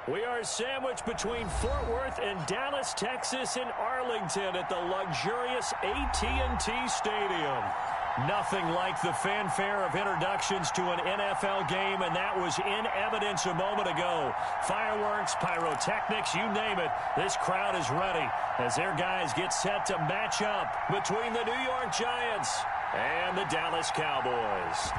We are sandwiched between Fort Worth and Dallas, Texas, and Arlington at the luxurious AT&T Stadium. Nothing like the fanfare of introductions to an NFL game, and that was in evidence a moment ago. Fireworks, pyrotechnics, you name it. This crowd is ready as their guys get set to match up between the New York Giants and the Dallas Cowboys.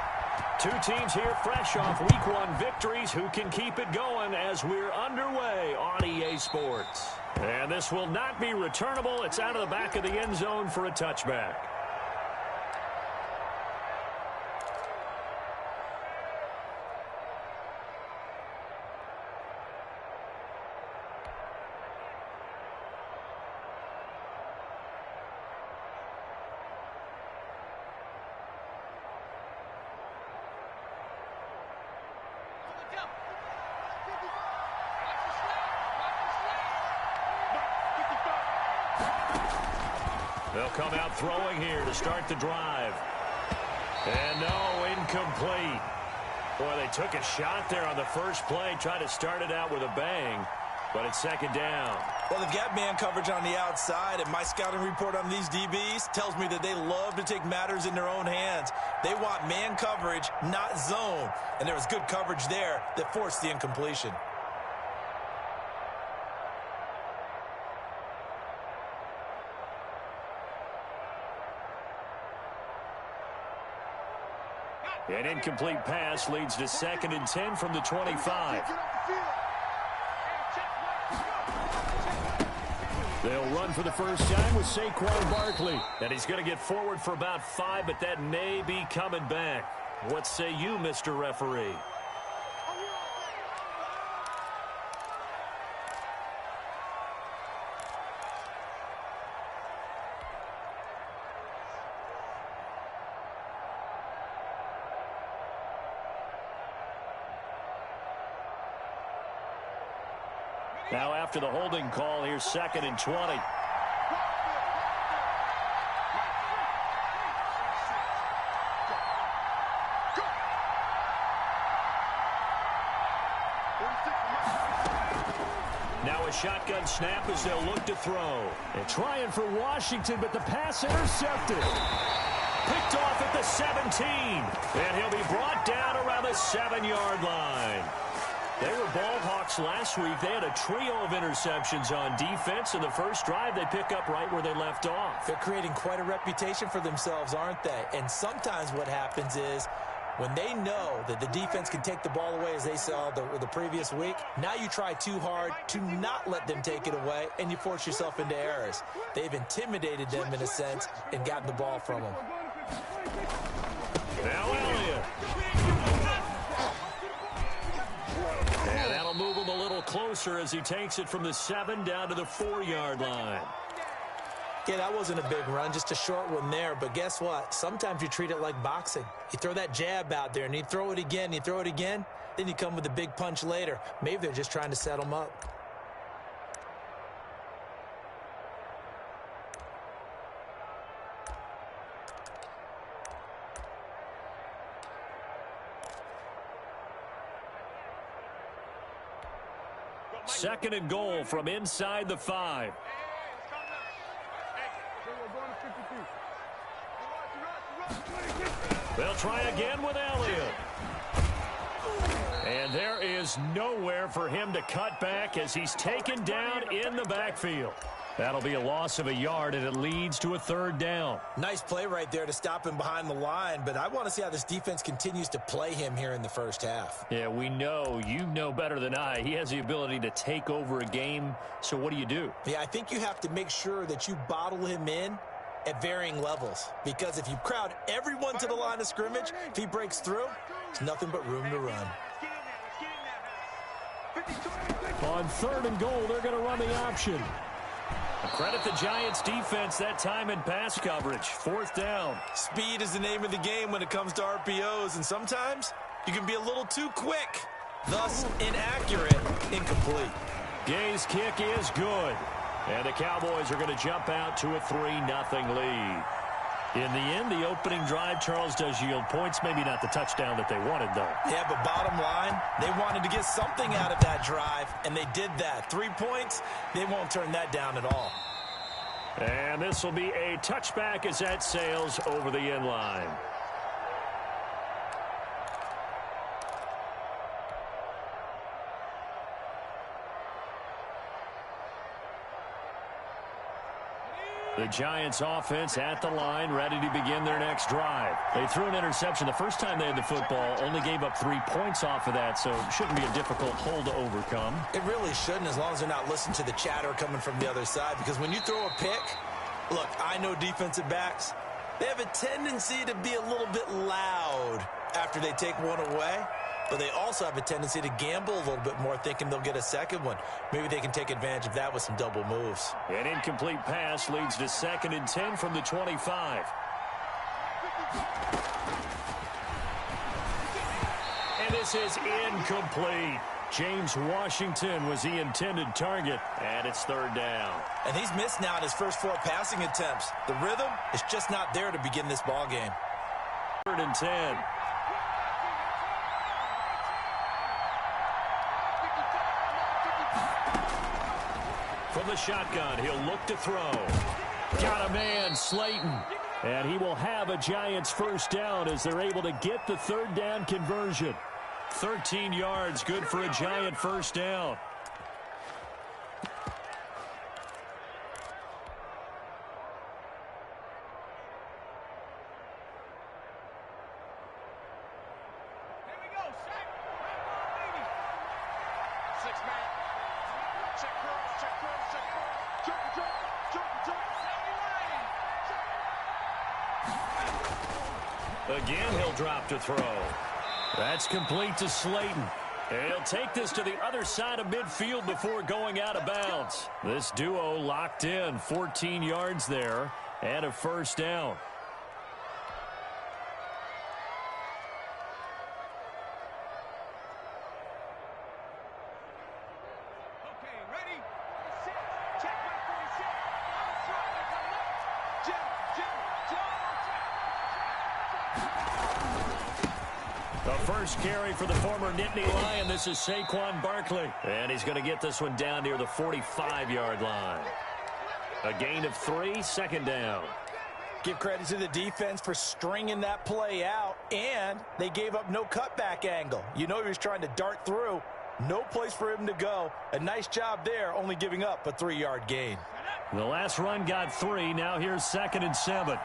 Two teams here fresh off Week 1 victories who can keep it going as we're underway on EA Sports. And this will not be returnable. It's out of the back of the end zone for a touchback. They'll come out throwing here to start the drive. And no, incomplete. Boy, they took a shot there on the first play, tried to start it out with a bang, but it's second down. Well, they've got man coverage on the outside, and my scouting report on these DBs tells me that they love to take matters in their own hands. They want man coverage, not zone, and there was good coverage there that forced the incompletion. An incomplete pass leads to 2nd and 10 from the 25. They'll run for the first time with Saquon Barkley. And he's going to get forward for about 5, but that may be coming back. What say you, Mr. Referee? Now after the holding call, here's 2nd and 20. Now a shotgun snap as they'll look to throw. They're trying for Washington, but the pass intercepted. Picked off at the 17. And he'll be brought down around the 7-yard line. They were ball hawks last week. They had a trio of interceptions on defense. In the first drive, they pick up right where they left off. They're creating quite a reputation for themselves, aren't they? And sometimes what happens is when they know that the defense can take the ball away, as they saw the previous week, now you try too hard to not let them take it away, and you force yourself into errors. They've intimidated them in a sense and gotten the ball from them. Now Elliott. And that'll move him a little closer as he takes it from the 7 down to the 4-yard line. Yeah, that wasn't a big run, just a short one there. But guess what? Sometimes you treat it like boxing. You throw that jab out there, and you throw it again, you throw it again, then you come with a big punch later. Maybe they're just trying to set them up. Second and goal from inside the 5. They'll try again with Elliott. And there is nowhere for him to cut back as he's taken down in the backfield. That'll be a loss of a yard, and it leads to a 3rd down. Nice play right there to stop him behind the line, but I want to see how this defense continues to play him here in the first half. Yeah, we know. You know better than I. He has the ability to take over a game, so what do? Yeah, I think you have to make sure that you bottle him in at varying levels, because if you crowd everyone to the line of scrimmage, if he breaks through, there's nothing but room to run. On 3rd and goal, they're going to run the option. Credit the Giants defense that time in pass coverage. 4th down. Speed is the name of the game when it comes to RPOs, and sometimes you can be a little too quick, thus inaccurate, incomplete. Gay's kick is good. And the Cowboys are going to jump out to a 3-0 lead. In the end, the opening drive, Charles, does yield points. Maybe not the touchdown that they wanted, though. Yeah, but bottom line, they wanted to get something out of that drive, and they did that. 3 points, they won't turn that down at all. And this will be a touchback as that sails over the end line. The Giants offense at the line, ready to begin their next drive. They threw an interception the first time they had the football, only gave up 3 points off of that, so it shouldn't be a difficult hole to overcome. It really shouldn't, as long as they're not listening to the chatter coming from the other side, because when you throw a pick, look, I know defensive backs, they have a tendency to be a little bit loud after they take one away. But they also have a tendency to gamble a little bit more, thinking they'll get a second one. Maybe they can take advantage of that with some double moves. An incomplete pass leads to 2nd and 10 from the 25. And this is incomplete. James Washington was the intended target, and it's 3rd down. And he's missed now in his first 4 passing attempts. The rhythm is just not there to begin this ball game. 3rd and 10. From the shotgun, he'll look to throw. Got a man, Slayton. And he will have a Giants first down as they're able to get the 3rd down conversion. 13 yards, good for a Giant first down. Again, he'll drop to throw. That's complete to Slayton. And he'll take this to the other side of midfield before going out of bounds. This duo locked in, 14 yards there, and a first down. First carry for the former Nittany Lion. This is Saquon Barkley. And he's going to get this one down near the 45-yard line. A gain of 3, 2nd down. Give credit to the defense for stringing that play out, and they gave up no cutback angle. You know he was trying to dart through. No place for him to go. A nice job there, only giving up a 3-yard gain. The last run got 3. Now here's 2nd and 7.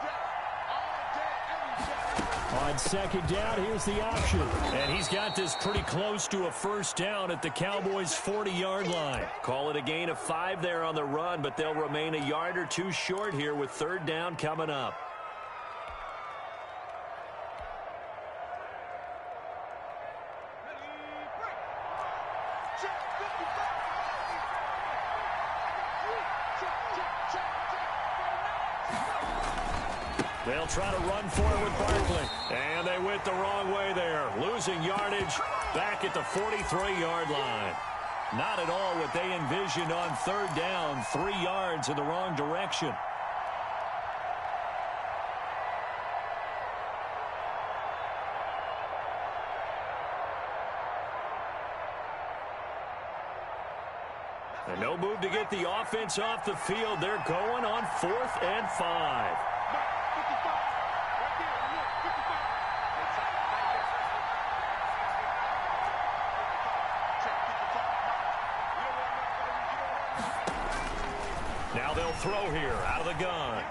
On 2nd down, here's the option. And he's got this pretty close to a first down at the Cowboys' 40-yard line. Call it a gain of 5 there on the run, but they'll remain a yard or 2 short here with 3rd down coming up. They'll try to run for it with Barkley. And they went the wrong way there. Losing yardage back at the 43-yard line. Not at all what they envisioned on 3rd down. 3 yards in the wrong direction. And no move to get the offense off the field. They're going on 4th and 5. Now they'll throw here out of the gun.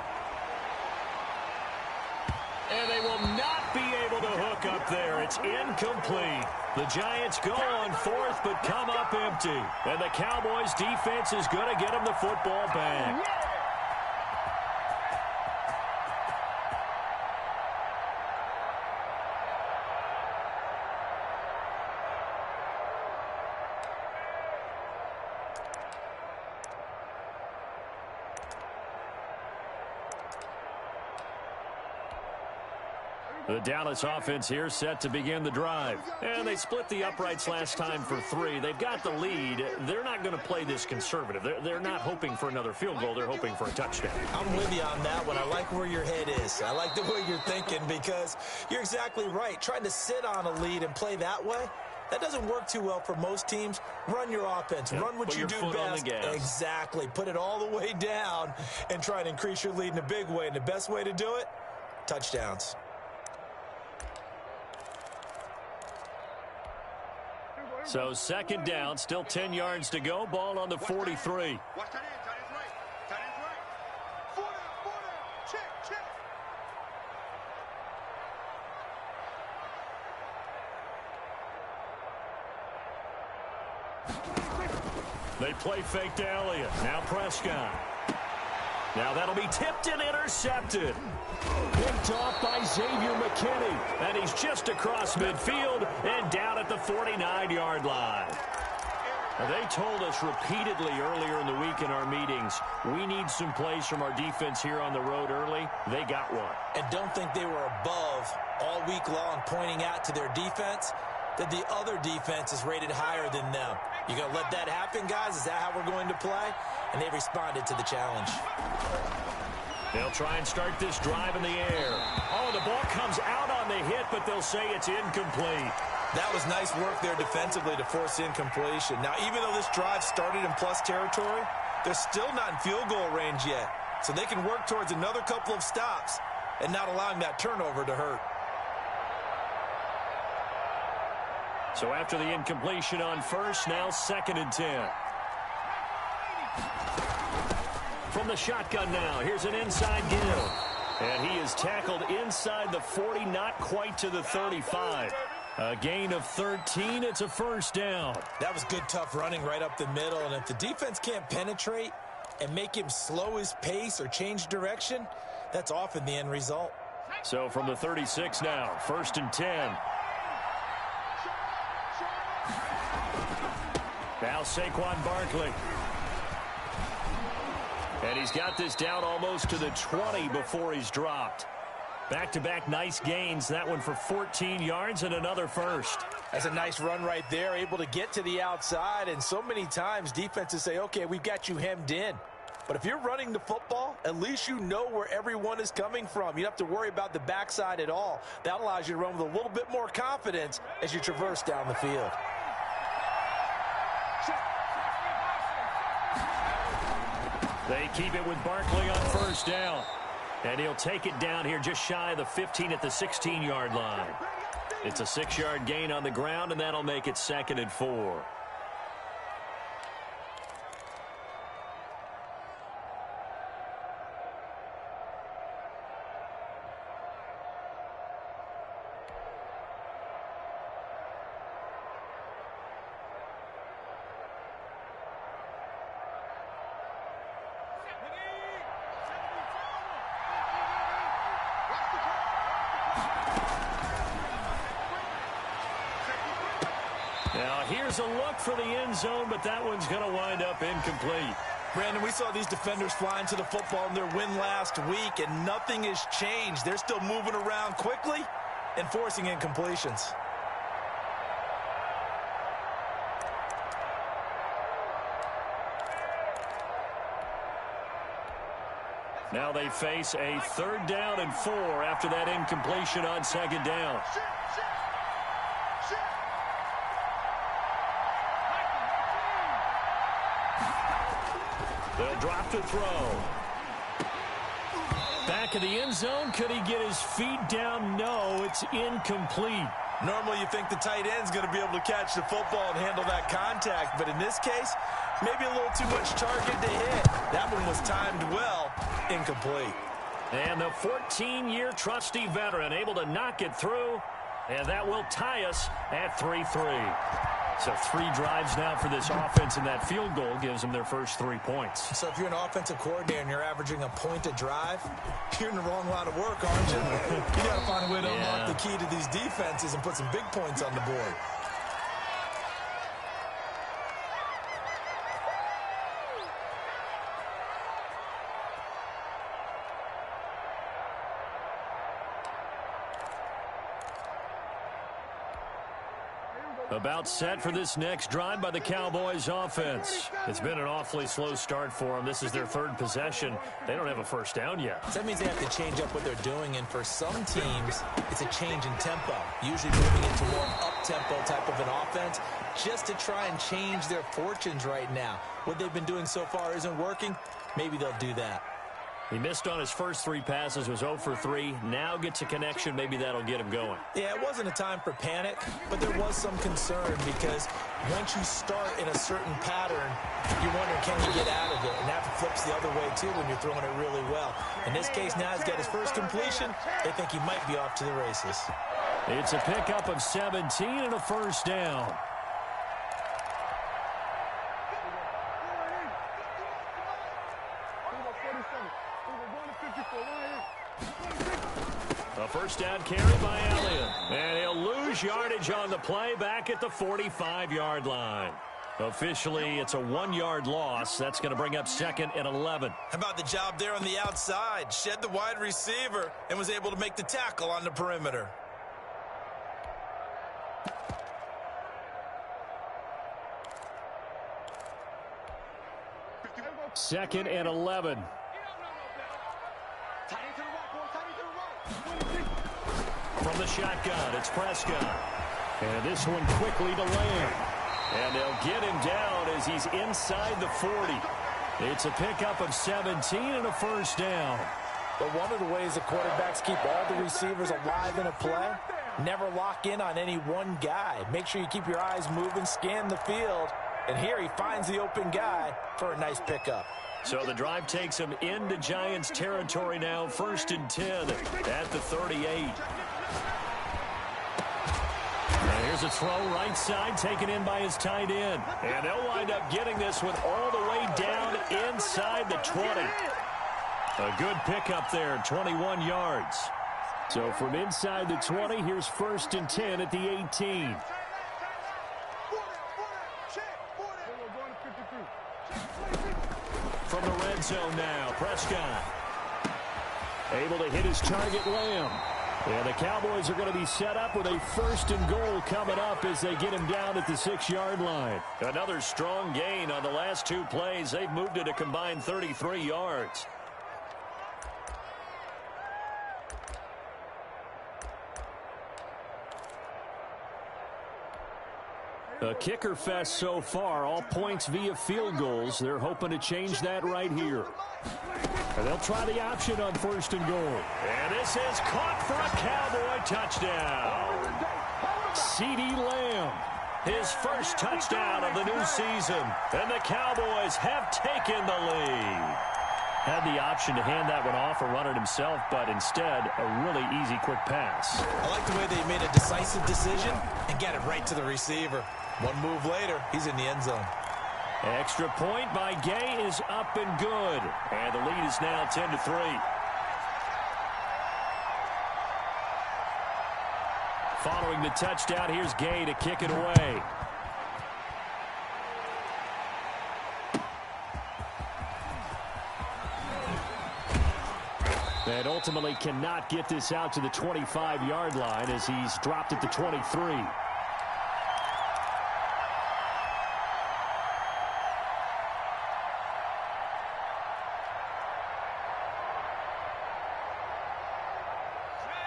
And they will not be able to hook up there. It's incomplete. The Giants go on 4th but come up empty. And the Cowboys defense is going to get them the football back. The Dallas offense here set to begin the drive. And they split the uprights last time for 3. They've got the lead. They're not going to play this conservative. They're not hoping for another field goal. They're hoping for a touchdown. I'm with you on that one. I like where your head is. I like the way you're thinking because you're exactly right. Trying to sit on a lead and play that way, that doesn't work too well for most teams. Run your offense. Run what you do best. Exactly. Put it all the way down and try to increase your lead in a big way. And the best way to do it, touchdowns. So second down, still 10 yards to go. Ball on the 43. They play fake to Elliott. Now Prescott. Now that'll be tipped and intercepted. Picked off by Xavier McKinney. And he's just across midfield and down at the 49-yard line. Now, they told us repeatedly earlier in the week in our meetings, we need some plays from our defense here on the road early. They got one. And don't think they were above all week long pointing out to their defense that the other defense is rated higher than them. You going to let that happen, guys? Is that how we're going to play? And they responded to the challenge. They'll try and start this drive in the air. Oh, the ball comes out on the hit, but they'll say it's incomplete. That was nice work there defensively to force incompletion. Now, even though this drive started in plus territory, they're still not in field goal range yet. So they can work towards another couple of stops and not allowing that turnover to hurt. So after the incompletion on first, now 2nd and 10. From the shotgun now, here's an inside give. And he is tackled inside the 40, not quite to the 35. A gain of 13, it's a first down. That was good, tough running right up the middle. And if the defense can't penetrate and make him slow his pace or change direction, that's often the end result. So from the 36 now, 1st and 10. Now Saquon Barkley. And he's got this down almost to the 20 before he's dropped. Back-to-back nice gains. That one for 14 yards and another first. That's a nice run right there, able to get to the outside. And so many times defenses say, okay, we've got you hemmed in. But if you're running the football, at least you know where everyone is coming from. You don't have to worry about the backside at all. That allows you to run with a little bit more confidence as you traverse down the field. They keep it with Barkley on first down. And he'll take it down here just shy of the 15 at the 16-yard line. It's a 6-yard gain on the ground, and that'll make it 2nd and 4. Now, here's a look for the end zone, but that one's going to wind up incomplete. Brandon, we saw these defenders flying to the football in their win last week, and nothing has changed. They're still moving around quickly and forcing incompletions. Now they face a 3rd down and 4 after that incompletion on 2nd down. They'll drop to throw. Back of the end zone. Could he get his feet down? No, it's incomplete. Normally you think the tight end's going to be able to catch the football and handle that contact, but in this case, maybe a little too much target to hit. That one was timed well. Incomplete. And the 14-year trusty veteran able to knock it through, and that will tie us at 3-3. So 3 drives now for this offense, and that field goal gives them their first 3 points. So if you're an offensive coordinator and you're averaging a point a drive, you're in the wrong line of work, aren't you? You got to find a way to unlock the key to these defenses and put some big points on the board. About set for this next drive by the Cowboys offense. It's been an awfully slow start for them. This is their third possession. They don't have a first down yet. So that means they have to change up what they're doing, and for some teams, it's a change in tempo, usually moving into more up-tempo type of an offense just to try and change their fortunes right now. What they've been doing so far isn't working. Maybe they'll do that. He missed on his first 3 passes, was 0 for 3. Now gets a connection. Maybe that'll get him going. Yeah, it wasn't a time for panic, but there was some concern because once you start in a certain pattern, you're wondering, can you get out of it? And that flips the other way, too, when you're throwing it really well. In this case, now he's got his first completion. They think he might be off to the races. It's a pickup of 17 and a first down. A first down carry by Elliott. And he'll lose yardage on the play back at the 45-yard line. Officially, it's a 1-yard loss. That's going to bring up 2nd and 11. How about the job there on the outside? Shed the wide receiver and was able to make the tackle on the perimeter. Second and 11. From the shotgun, it's Prescott. And this one quickly to Lamb. And they'll get him down as he's inside the 40. It's a pickup of 17 and a first down. But one of the ways the quarterbacks keep all the receivers alive in a play, never lock in on any one guy. Make sure you keep your eyes moving, scan the field. And here he finds the open guy for a nice pickup. So the drive takes him into Giants territory now. 1st and 10 at the 38. And here's a throw right side taken in by his tight end. And they'll wind up getting this one all the way down inside the 20. A good pickup there, 21 yards. So from inside the 20, here's 1st and 10 at the 18. From the red zone now, Prescott. Able to hit his target, Lamb. And the Cowboys are going to be set up with a 1st and goal coming up as they get him down at the 6-yard line. Another strong gain on the last 2 plays. They've moved it a combined 33 yards. A kicker fest so far, all points via field goals. They're hoping to change that right here. And they'll try the option on 1st and goal. And this is caught for a Cowboy touchdown. CeeDee Lamb, his first touchdown of the new season. And the Cowboys have taken the lead. Had the option to hand that one off or run it himself, but instead, a really easy, quick pass. I like the way they made a decisive decision and get it right to the receiver. One move later, he's in the end zone. Extra point by Gay is up and good. And the lead is now 10-3. Following the touchdown, here's Gay to kick it away. And ultimately cannot get this out to the 25-yard line as he's dropped at the 23.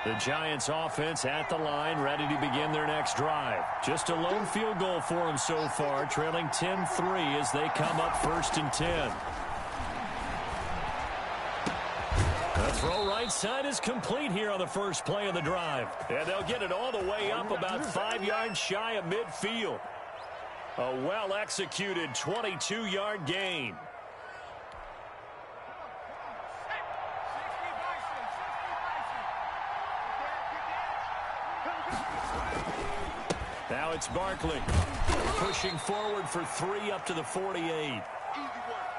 The Giants offense at the line, ready to begin their next drive. Just a lone field goal for them so far, trailing 10-3 as they come up 1st and 10. The throw right side is complete here on the first play of the drive. And they'll get it all the way up about 5 yards shy of midfield. A well-executed 22-yard gain. Now it's Barkley pushing forward for 3 up to the 48.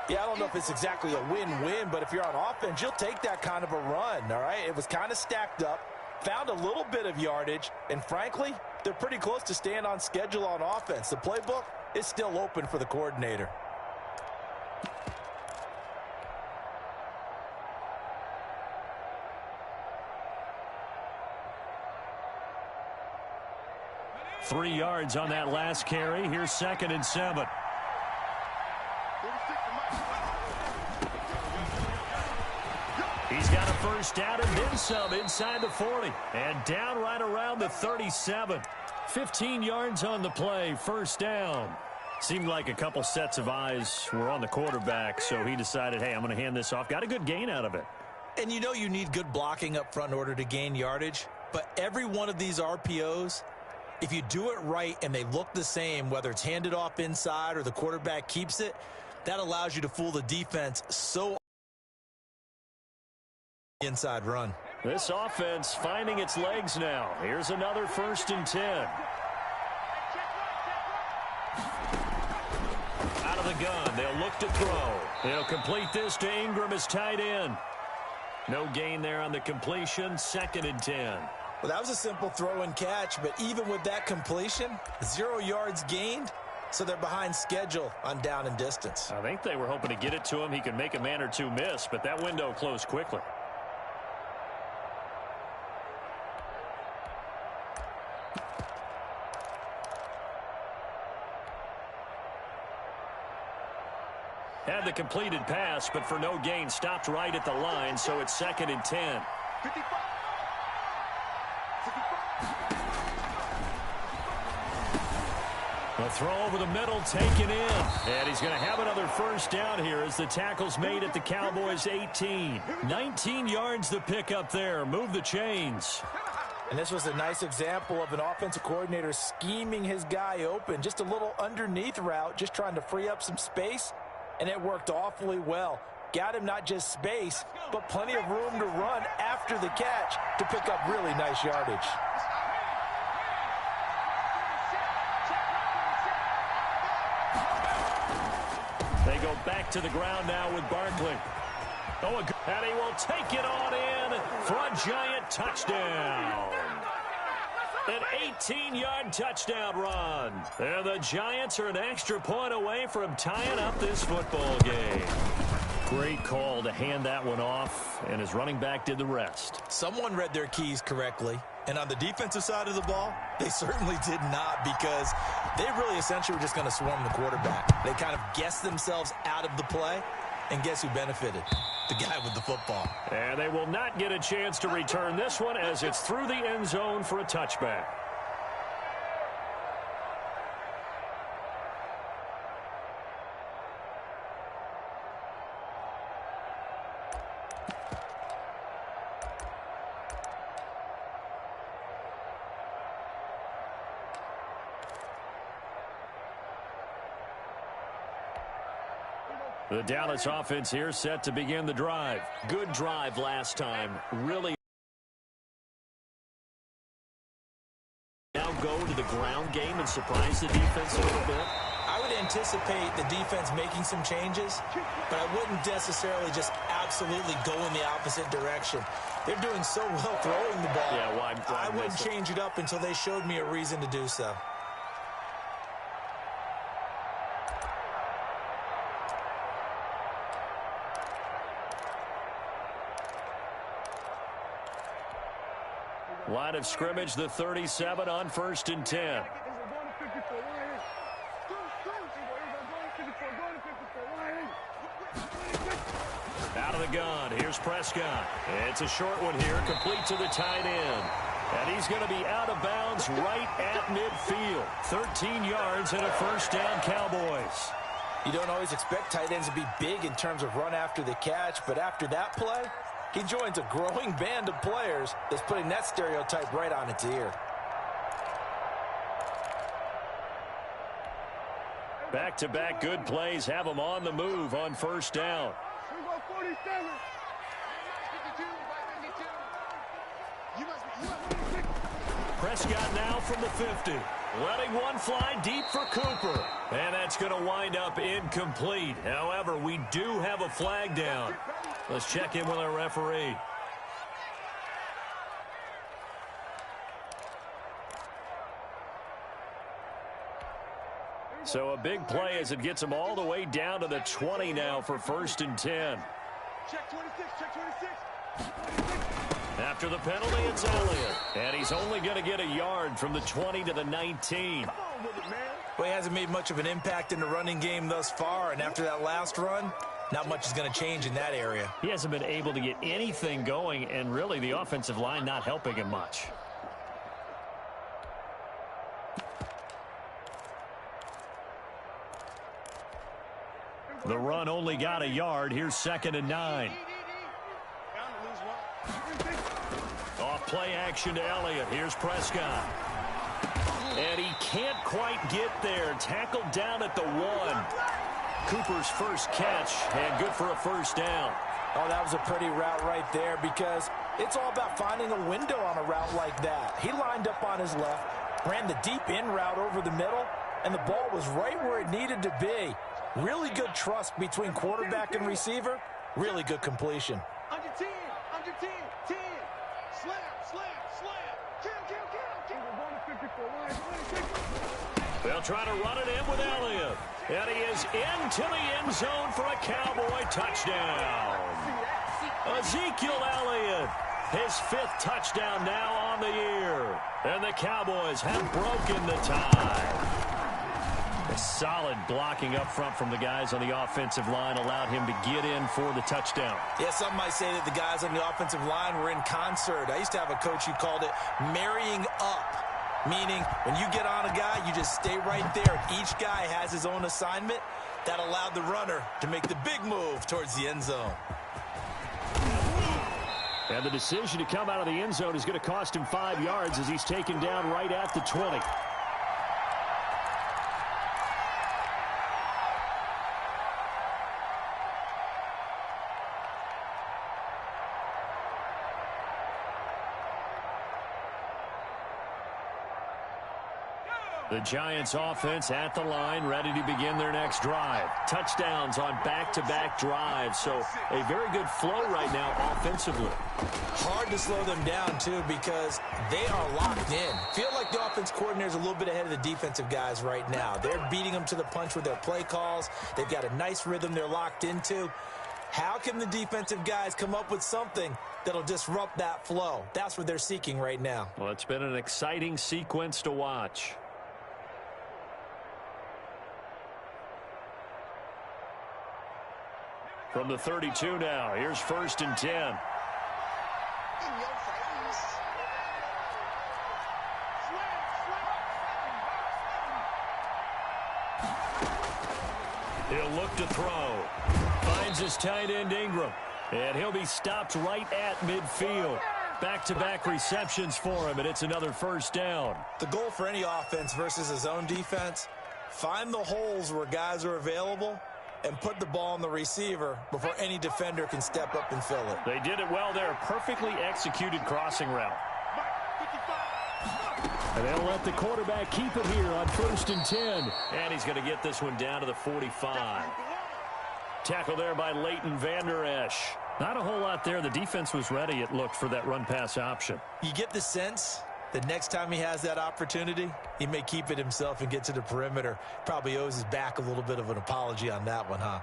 Yeah, I don't know if it's exactly a win-win, but if you're on offense, you'll take that kind of a run, all right? It was kind of stacked up, found a little bit of yardage, and frankly, they're pretty close to staying on schedule on offense. The playbook is still open for the coordinator. 3 yards on that last carry. Here's 2nd and 7. He's got a first down and then some inside the 40. And down right around the 37. 15 yards on the play, first down. Seemed like a couple sets of eyes were on the quarterback, so he decided, hey, I'm going to hand this off. Got a good gain out of it. And you know you need good blocking up front in order to gain yardage. But every one of these RPOs, if you do it right and they look the same, whether it's handed off inside or the quarterback keeps it, that allows you to fool the defense so inside run. This offense finding its legs now. Here's another 1st and 10. Out of the gun. They'll look to throw. They'll complete this to Ingram as tight end. No gain there on the completion. 2nd and 10. Well, that was a simple throw and catch, but even with that completion, 0 yards gained, so they're behind schedule on down and distance. I think they were hoping to get it to him. He could make a man or two miss, but that window closed quickly. Had the completed pass, but for no gain, stopped right at the line, so it's 2nd and 10. A throw over the middle, taken in. And he's going to have another first down here as the tackle's made at the Cowboys' 18. 19 yards the pickup there. Move the chains. And this was a nice example of an offensive coordinator scheming his guy open. Just a little underneath route, just trying to free up some space. And it worked awfully well. Got him not just space, but plenty of room to run after the catch to pick up really nice yardage. They go back to the ground now with Barkley. Oh, and he will take it on in for a giant touchdown. An 18-yard touchdown run. And the Giants are an extra point away from tying up this football game. Great call to hand that one off, and his running back did the rest. Someone read their keys correctly, and on the defensive side of the ball, they certainly did not, because they really essentially were just going to swarm the quarterback. They kind of guessed themselves out of the play, and guess who benefited? The guy with the football. And they will not get a chance to return this one as it's through the end zone for a touchback. The Dallas offense here set to begin the drive. Good drive last time. Really now go to the ground game and surprise the defense a little bit. I would anticipate the defense making some changes, but I wouldn't necessarily just absolutely go in the opposite direction. They're doing so well throwing the ball. Yeah, why I wouldn't change it up until they showed me a reason to do so. Line of scrimmage, the 37 on 1st and 10. Out of the gun, here's Prescott. It's a short one here, complete to the tight end. And he's going to be out of bounds right at midfield. 13 yards and a first down, Cowboys. You don't always expect tight ends to be big in terms of run after the catch, but after that play, he joins a growing band of players that's putting that stereotype right on its ear. Back-to-back good plays have him on the move on first down. Prescott now from the 50. Letting one fly deep for Cooper. And that's going to wind up incomplete. However, we do have a flag down. Let's check in with our referee. So a big play as it gets them all the way down to the 20 now for 1st and 10. Check 26, check 26. After the penalty, it's Elliott. And he's only going to get a yard from the 20 to the 19. Well, he hasn't made much of an impact in the running game thus far, and after that last run, not much is going to change in that area. He hasn't been able to get anything going, and really the offensive line not helping him much. The run only got a yard. Here's 2nd and 9. Off play action to Elliott. Here's Prescott. And he can't quite get there. Tackled down at the 1. Cooper's first catch, and good for a first down. Oh, that was a pretty route right there, because it's all about finding a window on a route like that. He lined up on his left, ran the deep in route over the middle, and the ball was right where it needed to be. Really good trust between quarterback and receiver. Really good completion. Under 10, 10. Slam. They'll try to run it in with Elliott. And he is into the end zone for a Cowboy touchdown. Ezekiel Elliott, his 5th touchdown now on the year. And the Cowboys have broken the tie. A solid blocking up front from the guys on the offensive line allowed him to get in for the touchdown. Yeah, some might say that the guys on the offensive line were in concert. I used to have a coach who called it marrying up. Meaning, when you get on a guy, you just stay right there. Each guy has his own assignment. That allowed the runner to make the big move towards the end zone. And the decision to come out of the end zone is going to cost him 5 yards as he's taken down right at the 20. The Giants offense at the line, ready to begin their next drive. Touchdowns on back-to-back drives, so a very good flow right now offensively. Hard to slow them down, too, because they are locked in. Feel like the offense coordinator is a little bit ahead of the defensive guys right now. They're beating them to the punch with their play calls. They've got a nice rhythm they're locked into. How can the defensive guys come up with something that'll disrupt that flow? That's what they're seeking right now. Well, it's been an exciting sequence to watch. From the 32 now, here's 1st and 10. In your face. He'll look to throw. Finds his tight end Ingram. And he'll be stopped right at midfield. Back-to-back receptions for him, and it's another first down. The goal for any offense versus his own defense, find the holes where guys are available and put the ball on the receiver before any defender can step up and fill it. They did it well there. Perfectly executed crossing route. And they'll let the quarterback keep it here on 1st and 10. And he's going to get this one down to the 45. Tackle there by Leighton Vander Esch. Not a whole lot there. The defense was ready, it looked, for that run-pass option. You get the sense that next time he has that opportunity, he may keep it himself and get to the perimeter. Probably owes his back a little bit of an apology on that one, huh?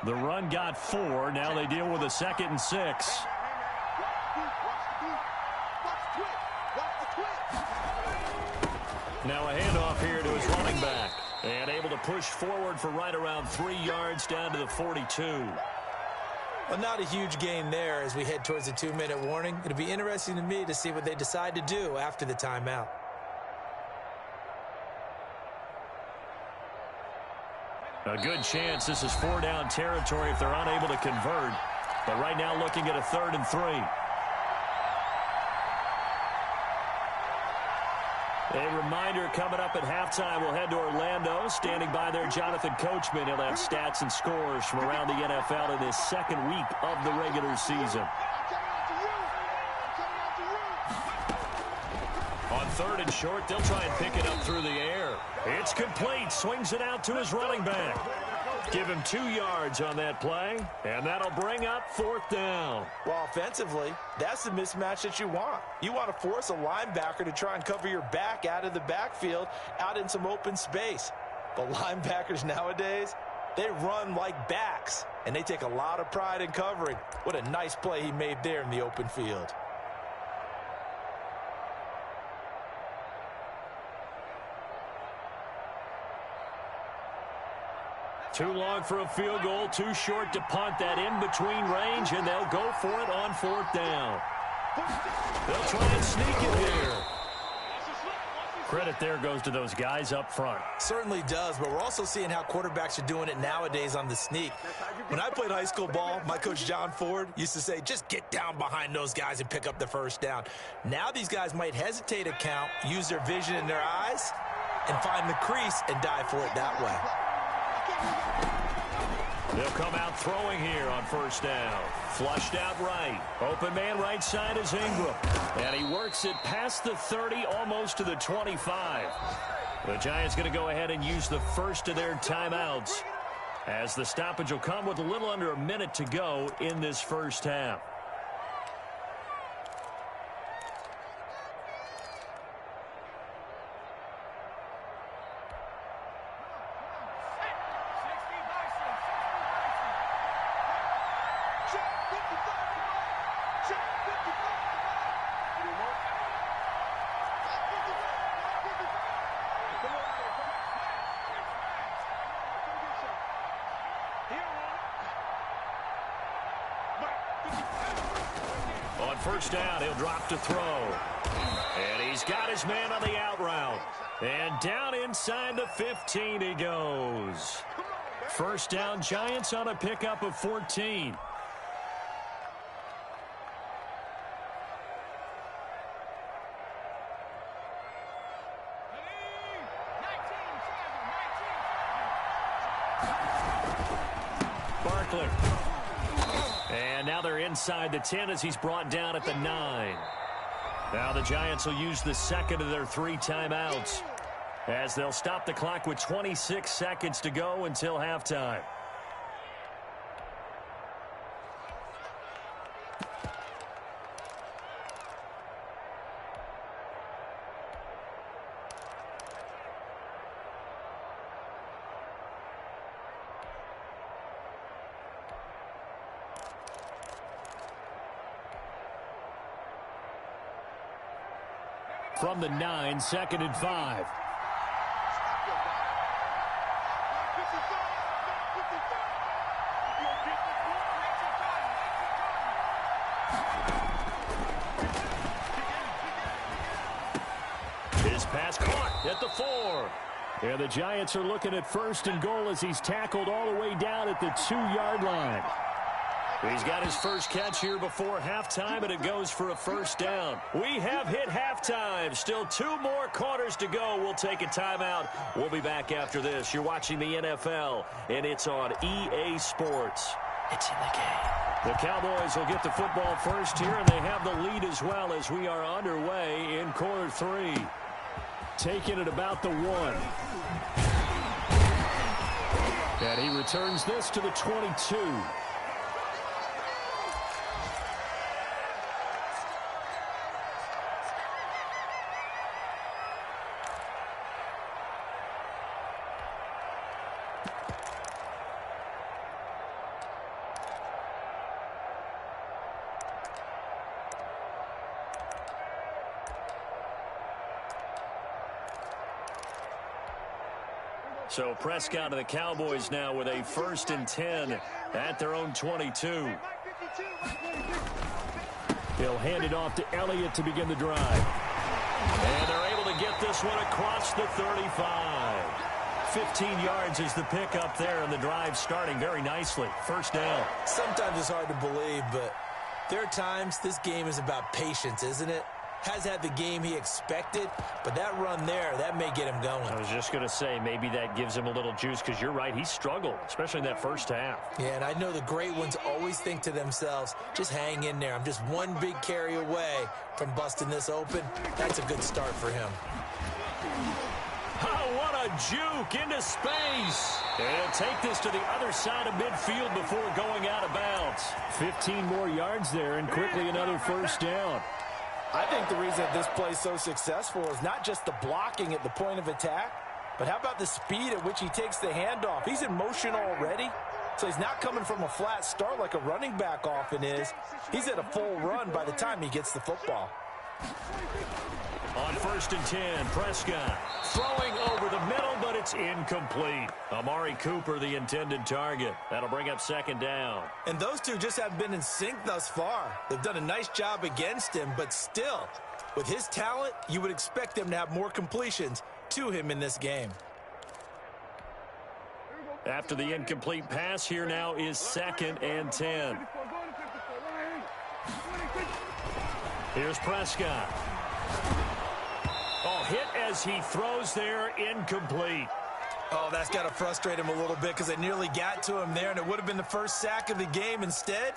The run got 4. Now they deal with a 2nd and 6. Now a handoff here to his running back. And able to push forward for right around 3 yards down to the 42. Well, not a huge gain there as we head towards the 2-minute warning. It'll be interesting to me to see what they decide to do after the timeout. A good chance this is 4-down territory if they're unable to convert. But right now looking at a 3rd and 3. A reminder, coming up at halftime, we'll head to Orlando. Standing by there, Jonathan Coachman. He'll have stats and scores from around the NFL in his 2nd week of the regular season. On 3rd and short, they'll try and pick it up through the air. It's complete. Swings it out to his running back. Give him 2 yards on that play, and that'll bring up 4th down. Well, offensively, that's the mismatch that you want. You want to force a linebacker to try and cover your back out of the backfield, out in some open space. But linebackers nowadays, They run like backs, and they take a lot of pride in covering. What a nice play he made there in the open field. Too long for a field goal, too short to punt that in between range, and they'll go for it on 4th down. They'll try and sneak it here. Credit there goes to those guys up front. Certainly does, but we're also seeing how quarterbacks are doing it nowadays on the sneak. When I played high school ball, my coach John Ford used to say, just get down behind those guys and pick up the first down. Now these guys might hesitate a count, use their vision in their eyes, and find the crease and dive for it that way. They'll come out throwing here on 1st down. Flushed out right. Open man right side is Ingram. And he works it past the 30, almost to the 25. The Giants going to go ahead and use the first of their timeouts, as the stoppage will come with a little under a minute to go in this first half. On 1st down, he'll drop to throw. And he's got his man on the out route. And down inside the 15 he goes. 1st down, Giants on a pickup of 14. Barkley. And now they're inside the 10 as he's brought down at the 9. Now the Giants will use the second of their 3 timeouts, as they'll stop the clock with 26 seconds to go until halftime. From the 9, 2nd and 5. His pass caught at the 4. And the Giants are looking at 1st and goal as he's tackled all the way down at the 2-yard line. He's got his first catch here before halftime, and it goes for a 1st down. We have hit halftime. Still 2 more quarters to go. We'll take a timeout. We'll be back after this. You're watching the NFL, and it's on EA Sports. It's in the game. The Cowboys will get the football first here, and they have the lead as well as we are underway in quarter 3. Taking it about the 1. And he returns this to the 22. So Prescott and the Cowboys now with a 1st and 10 at their own 22. He'll hand it off to Elliott to begin the drive. And they're able to get this one across the 35. 15 yards is the pickup there, and the drive starting very nicely. 1st down. Sometimes it's hard to believe, but there are times this game is about patience, isn't it? Has had the game he expected, but that run there, that may get him going. I was just going to say, maybe that gives him a little juice, because you're right, he struggled, especially in that 1st half. Yeah, and I know the great ones always think to themselves, just hang in there. I'm just one big carry away from busting this open. That's a good start for him. Oh, what a juke into space. And he'll take this to the other side of midfield before going out of bounds. 15 more yards there, and quickly another 1st down. I think the reason that this play is so successful is not just the blocking at the point of attack, But how about the speed at which he takes the handoff? He's in motion already, so he's not coming from a flat start like a running back often is. He's at a full run by the time he gets the football. On 1st and 10, Prescott throwing over the middle, but it's incomplete. Amari Cooper, the intended target. That'll bring up 2nd down. And those two just haven't been in sync thus far. They've done a nice job against him, but still, with his talent, you would expect them to have more completions to him in this game. After the incomplete pass, here now is 2nd and 10. Here's Prescott. Oh, hit as he throws there, incomplete. Oh, that's got to frustrate him a little bit because it nearly got to him there, and it would have been the first sack of the game instead.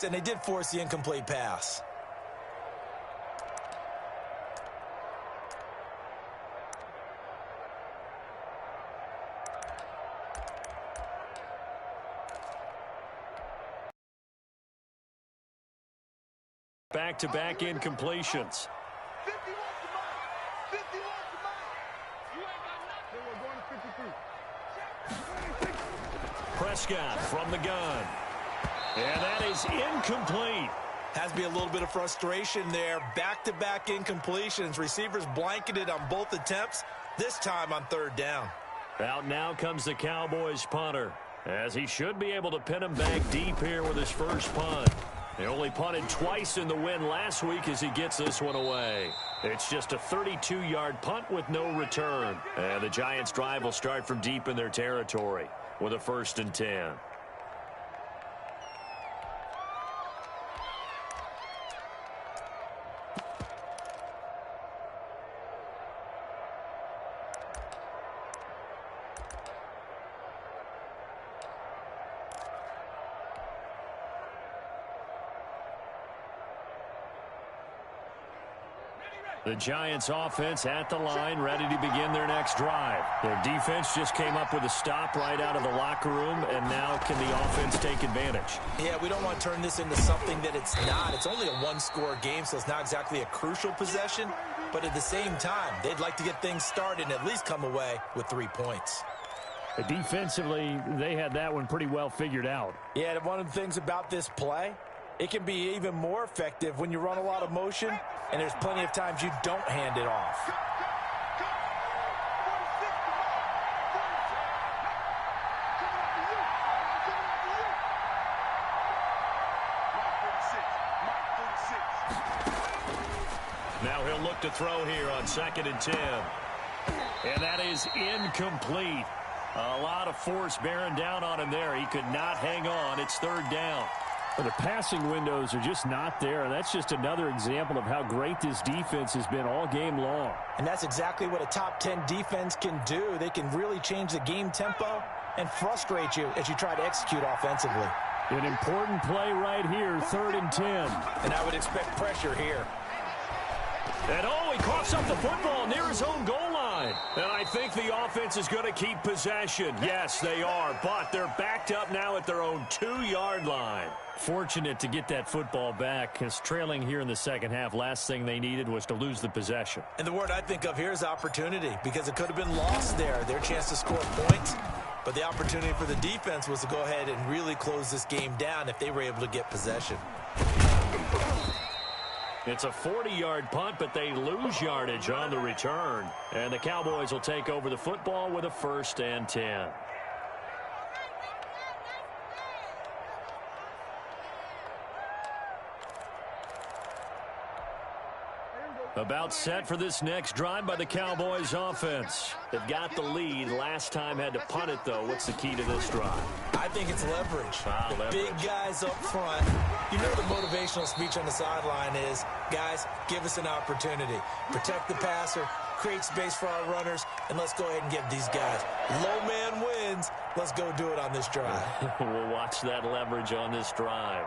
And they did force the incomplete pass. Back-to-back incompletions. 51 to mine. 51 to mine. You ain't got nothing. We're going to 53. Prescott from the gun. And that is incomplete. Has to be a little bit of frustration there. Back-to-back incompletions. Receivers blanketed on both attempts, this time on 3rd down. Out now comes the Cowboys punter, as he should be able to pin him back deep here with his first punt. He only punted twice in the win last week as he gets this one away. It's just a 32-yard punt with no return. And the Giants' drive will start from deep in their territory with a 1st and 10. The Giants offense at the line, ready to begin their next drive. Their defense just came up with a stop right out of the locker room, and now can the offense take advantage? Yeah, we don't want to turn this into something that it's not. It's only a one-score game, so it's not exactly a crucial possession. But at the same time, they'd like to get things started and at least come away with 3 points. Defensively, they had that one pretty well figured out. Yeah, one of the things about this play, it can be even more effective when you run a lot of motion, and there's plenty of times you don't hand it off. Now he'll look to throw here on 2nd and 10. And that is incomplete. A lot of force bearing down on him there. He could not hang on. It's 3rd down. But the passing windows are just not there. That's just another example of how great this defense has been all game long. And that's exactly what a top 10 defense can do. They can really change the game tempo and frustrate you as you try to execute offensively. An important play right here, 3rd and 10. And I would expect pressure here. And he coughs up the football near his own goal line. And I think the offense is going to keep possession. Yes, they are, but they're backed up now at their own 2-yard line. Fortunate to get that football back, because trailing here in the second half, last thing they needed was to lose the possession. And the word I think of here is opportunity, because it could have been lost there. Their chance to score points. But the opportunity for the defense was to go ahead and really close this game down if they were able to get possession. It's a 40-yard punt, but they lose yardage on the return. And the Cowboys will take over the football with a 1st and 10. About set for this next drive by the Cowboys offense. They've got the lead. Last time had to punt it, though. What's the key to this drive? I think it's leverage. The Leverage. big guys up front. You know the motivational speech on the sideline is, guys, give us an opportunity. Protect the passer, create space for our runners, and let's go ahead and give these guys. Low man wins. Let's go do it on this drive. We'll watch that leverage on this drive.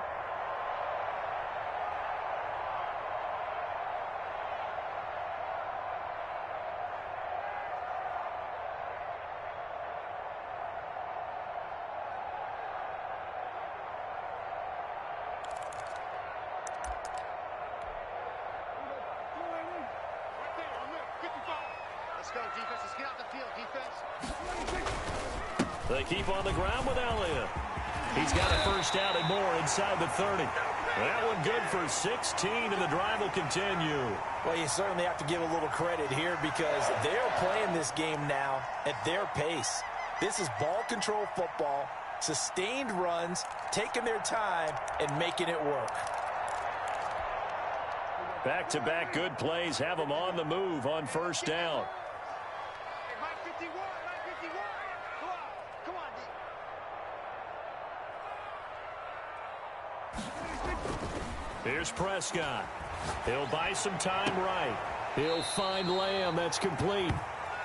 go, defense. Let's get out the field, defense. They keep on the ground with Elliott. He's got a first down and more inside the 30. That one good for 16, and the drive will continue. Well, you certainly have to give a little credit here because they're playing this game now at their pace. This is ball control football, sustained runs, taking their time, and making it work. Back-to-back good plays have them on the move on first down. Hey, Mike 51, Mike 51. Come on, Here's Prescott. He'll buy some time right. He'll find Lamb. That's complete.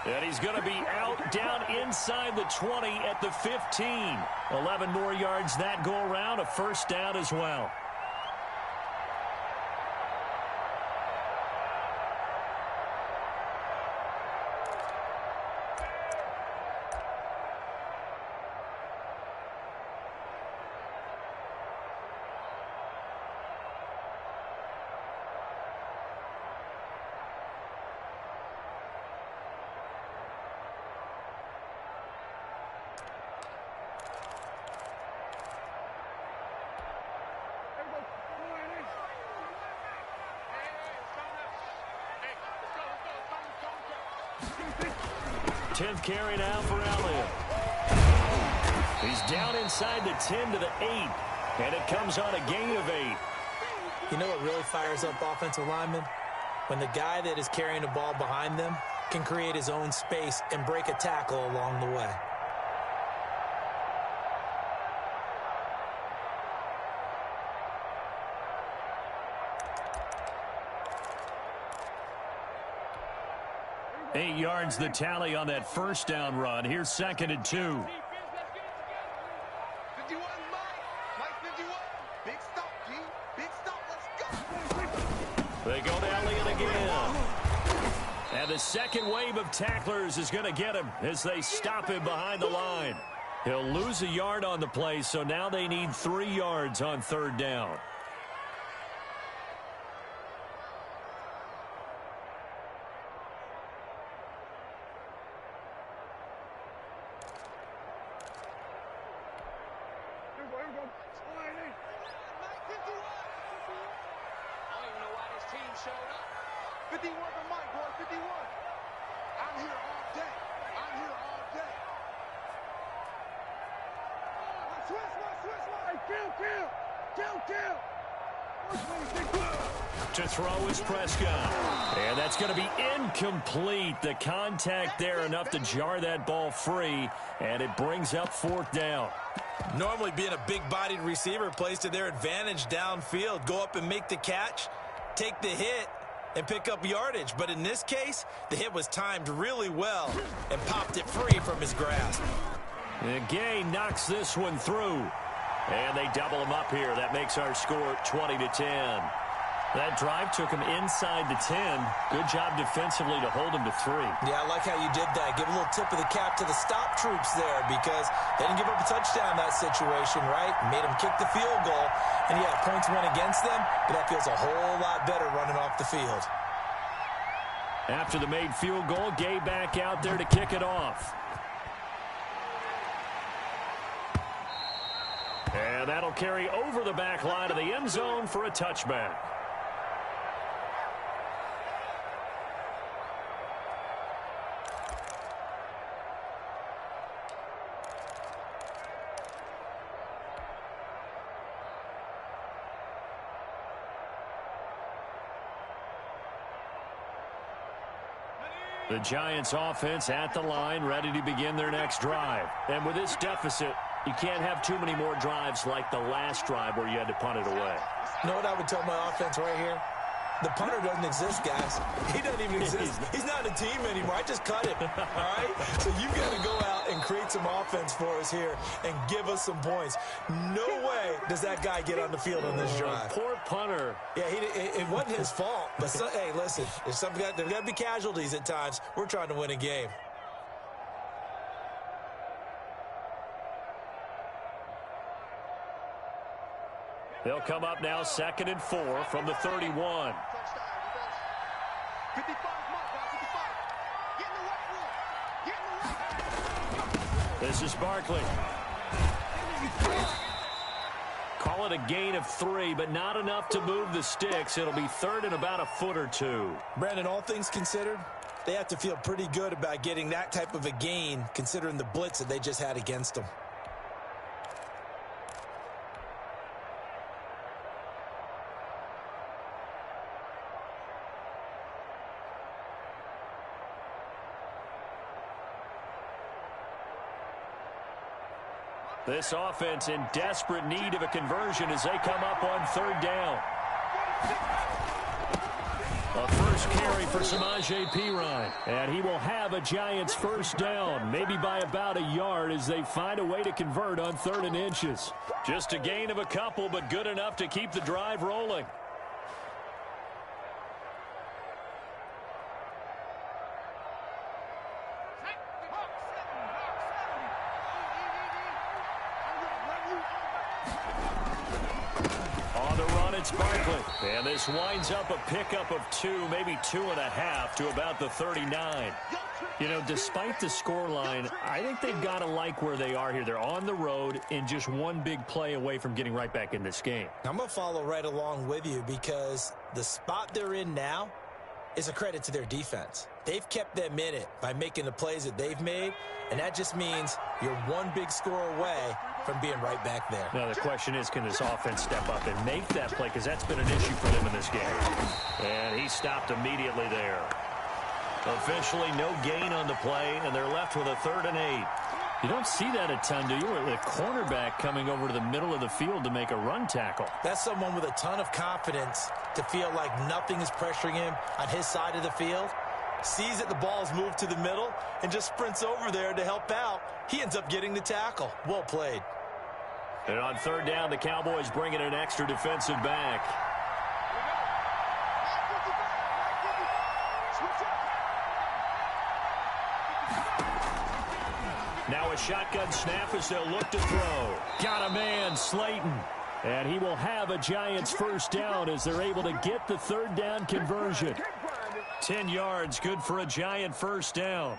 And he's going to be out down inside the 20 at the 15. 11 more yards that go around. A first down as well. Tenth carry now for Elliott. He's down inside the 10 to the 8, and it comes on a gain of 8. You know what really fires up offensive linemen? When the guy that is carrying the ball behind them can create his own space and break a tackle along the way. Eight yards the tally on that first down run. Here's second and 2. 51, Mike 51. Big stop, G. Big stop. Let's go. They go to Elliott again. And the second wave of tacklers is going to get him as they stop him behind the line. He'll lose a yard on the play, so now they need 3 yards on third down. To throw is Prescott. And that's going to be incomplete. The contact there enough to jar that ball free, and it brings up fourth down. Normally being a big-bodied receiver plays to their advantage downfield. Go up and make the catch, take the hit, and pick up yardage. But in this case, the hit was timed really well and popped it free from his grasp. And Gay knocks this one through. And they double him up here. That makes our score 20-10. That drive took him inside the 10. Good job defensively to hold him to 3. Yeah, I like how you did that. Give a little tip of the cap to the stop troops there because they didn't give up a touchdown in that situation, right? Made them kick the field goal. And, yeah, points went against them, but that feels a whole lot better running off the field. After the made field goal, Gay back out there to kick it off. And that'll carry over the back line of the end zone for a touchback. The Giants offense at the line, ready to begin their next drive. And with this deficit, you can't have too many more drives like the last drive where you had to punt it away. You know what I would tell my offense right here? The punter doesn't exist, guys. He doesn't even exist. He's not a team anymore. I just cut him, all right? So you've got to go out and create some offense for us here and give us some points. No way does that guy get on the field on this drive. Poor punter. Yeah, it wasn't his fault. But, hey, listen, there's got to be casualties at times. We're trying to win a game. They'll come up now 2nd and 4 from the 31. 55, Mike, 55. Get in the way. This is Barkley. Call it a gain of 3, but not enough to move the sticks. It'll be third and about a foot or two. Brandon, all things considered, they have to feel pretty good about getting that type of a gain, considering the blitz that they just had against them. This offense in desperate need of a conversion as they come up on third down. A first carry for Samaje Perine. And he will have a Giants first down, maybe by about a yard as they find a way to convert on 3rd and inches. Just a gain of a couple, but good enough to keep the drive rolling. It's Barkley. And this winds up a pickup of 2, maybe 2.5 to about the 39. You know, despite the scoreline, I think they've got to like where they are here. They're on the road and just one big play away from getting right back in this game. I'm going to follow right along with you because the spot they're in now is a credit to their defense. They've kept them in it by making the plays that they've made, and that just means you're one big score away from being right back there. Now, the question is, can this offense step up and make that play? Because that's been an issue for them in this game. And he stopped immediately there. Officially, no gain on the play, and they're left with a 3rd and 8. You don't see that a ton, do you? The cornerback coming over to the middle of the field to make a run tackle. That's someone with a ton of confidence to feel like nothing is pressuring him on his side of the field. Sees that the ball's moved to the middle and just sprints over there to help out. He ends up getting the tackle. Well played. And on 3rd down, the Cowboys bring in an extra defensive back. Now a shotgun snap as they'll look to throw. Got a man, Slayton. And he will have a Giants first down as they're able to get the 3rd down conversion. 10 yards, good for a Giant first down.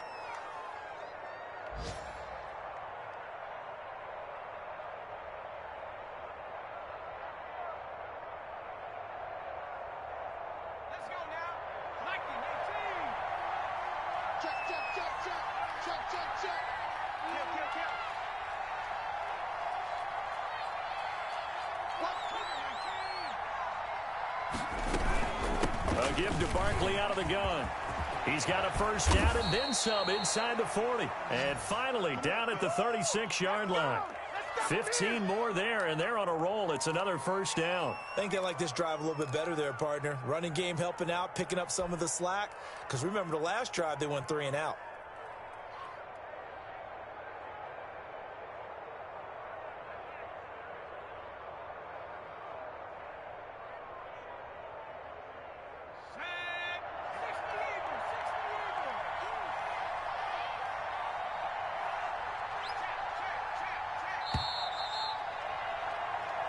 Let's go now. 1918. Check, check, check, check. Check, check, check. Kill, kill, kill. A give to Barkley out of the gun. He's got a first down and then some inside the 40. And finally down at the 36-yard line. 15 more there, and they're on a roll. It's another first down. I think they like this drive a little bit better there, partner. Running game helping out, picking up some of the slack. Because remember the last drive, they went 3 and out.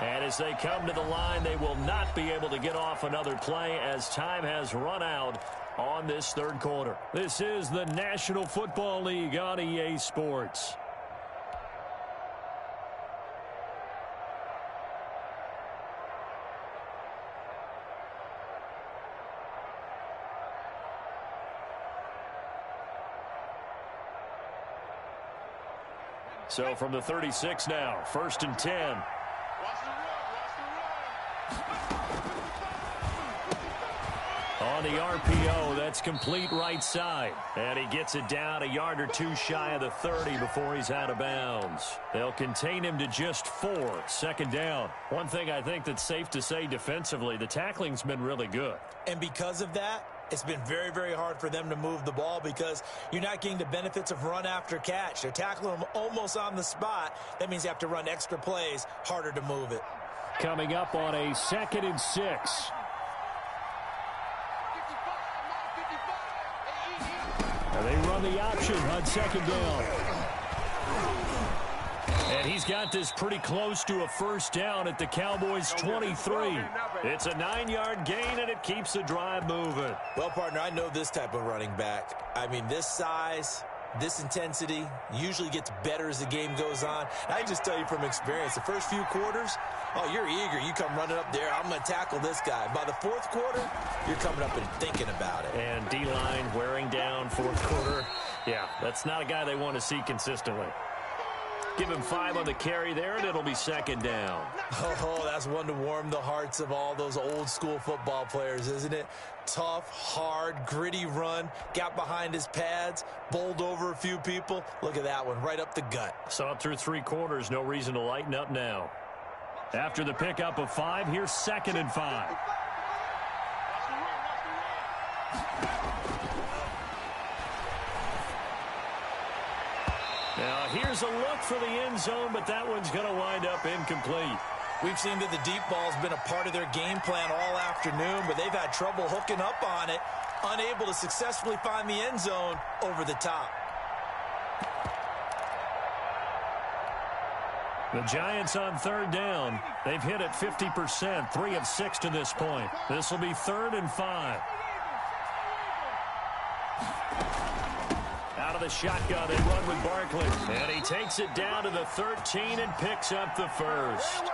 And as they come to the line, they will not be able to get off another play as time has run out on this 3rd quarter. This is the National Football League on EA Sports. So from the 36 now, 1st and 10. On the RPO, that's complete right side. And he gets it down a yard or 2 shy of the 30 before he's out of bounds. They'll contain him to just 4, 2nd down. One thing I think that's safe to say defensively, the tackling's been really good. And because of that, it's been very, very hard for them to move the ball because you're not getting the benefits of run after catch. They're tackling them almost on the spot. That means you have to run extra plays, harder to move it. Coming up on a 2nd and 6. And they run the option on 2nd down. And he's got this pretty close to a first down at the Cowboys' 23. It's a 9-yard gain, and it keeps the drive moving. Well, partner, I know this type of running back. I mean, this size, this intensity usually gets better as the game goes on. And I can just tell you from experience, the first few quarters, oh, you're eager. You come running up there, I'm going to tackle this guy. By the fourth quarter, you're coming up and thinking about it. And D-line wearing down fourth quarter. Yeah, that's not a guy they want to see consistently. Give him 5 on the carry there, and it'll be second down. Oh, that's one to warm the hearts of all those old-school football players, isn't it? Tough, hard, gritty run, got behind his pads, bowled over a few people. Look at that one, right up the gut. Saw it through 3 quarters, no reason to lighten up now. After the pickup of 5, here's second and 5. Now, here's a look for the end zone, but that one's going to wind up incomplete. We've seen that the deep ball's been a part of their game plan all afternoon, but they've had trouble hooking up on it, unable to successfully find the end zone over the top. The Giants on third down. They've hit it 50%, 3 of 6 to this point. This will be third and 5. Out of the shotgun, they run with Barkley. And he takes it down to the 13 and picks up the first.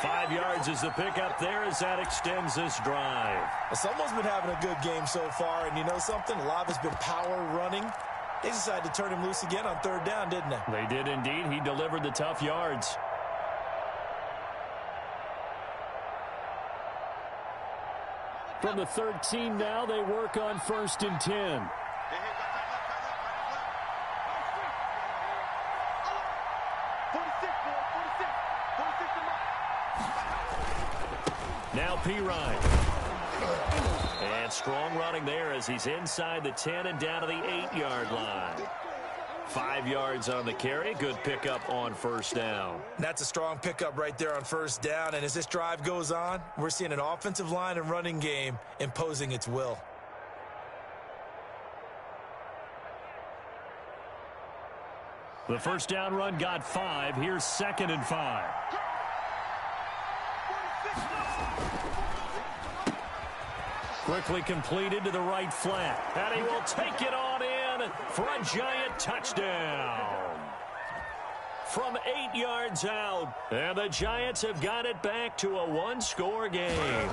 5 yards is the pickup there as that extends this drive. Well, someone's been having a good game so far, and you know something? A lot has been power running. They decided to turn him loose again on third down, didn't they? They did indeed. He delivered the tough yards. From the 13 now, they work on first and 10. Now P-Ryan. And strong running there as he's inside the 10 and down to the 8-yard line. 5 yards on the carry. Good pickup on first down. That's a strong pickup right there on first down. And as this drive goes on, we're seeing an offensive line and running game imposing its will. The first down run got 5. Here's second and 5. Quickly completed to the right flat. And he will take it on in for a Giant touchdown. From 8 yards out. And the Giants have got it back to a one-score game.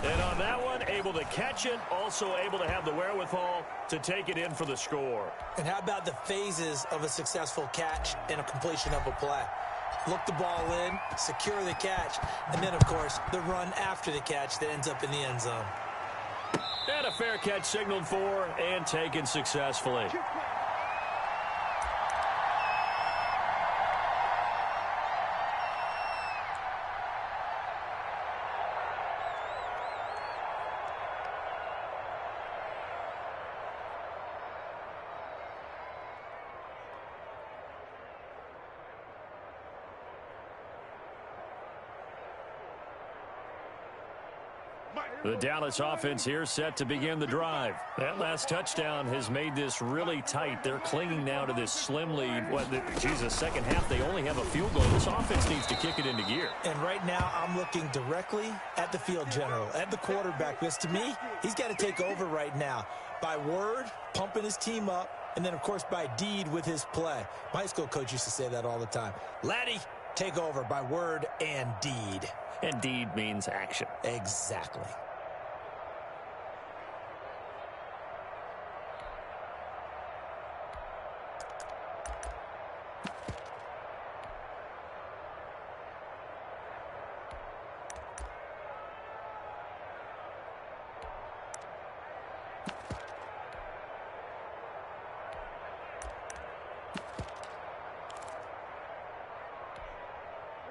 And on that one, able to catch it, also able to have the wherewithal to take it in for the score. And how about the phases of a successful catch and a completion of a play? Look the ball in, secure the catch, and then, of course, the run after the catch that ends up in the end zone. And a fair catch signaled for and taken successfully. The Dallas offense here set to begin the drive. That last touchdown has made this really tight. They're clinging now to this slim lead. Second half, they only have a field goal. This offense needs to kick it into gear. And right now, I'm looking directly at the field general, at the quarterback, because to me, he's got to take over right now. By word, pumping his team up, and then, of course, by deed with his play. My high school coach used to say that all the time. Laddie, take over by word and deed. And deed means action. Exactly.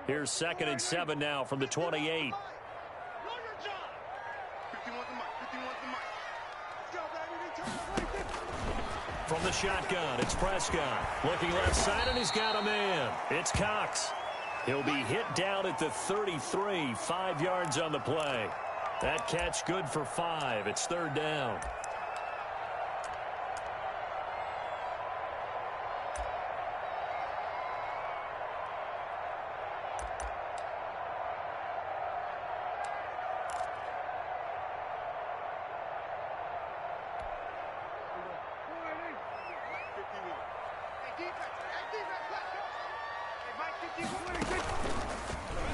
Here's second and 7 now from the 28. From the shotgun, it's Prescott. Looking left side, and he's got a man. It's Cox. He'll be hit down at the 33, 5 yards on the play. That catch good for 5. It's third down.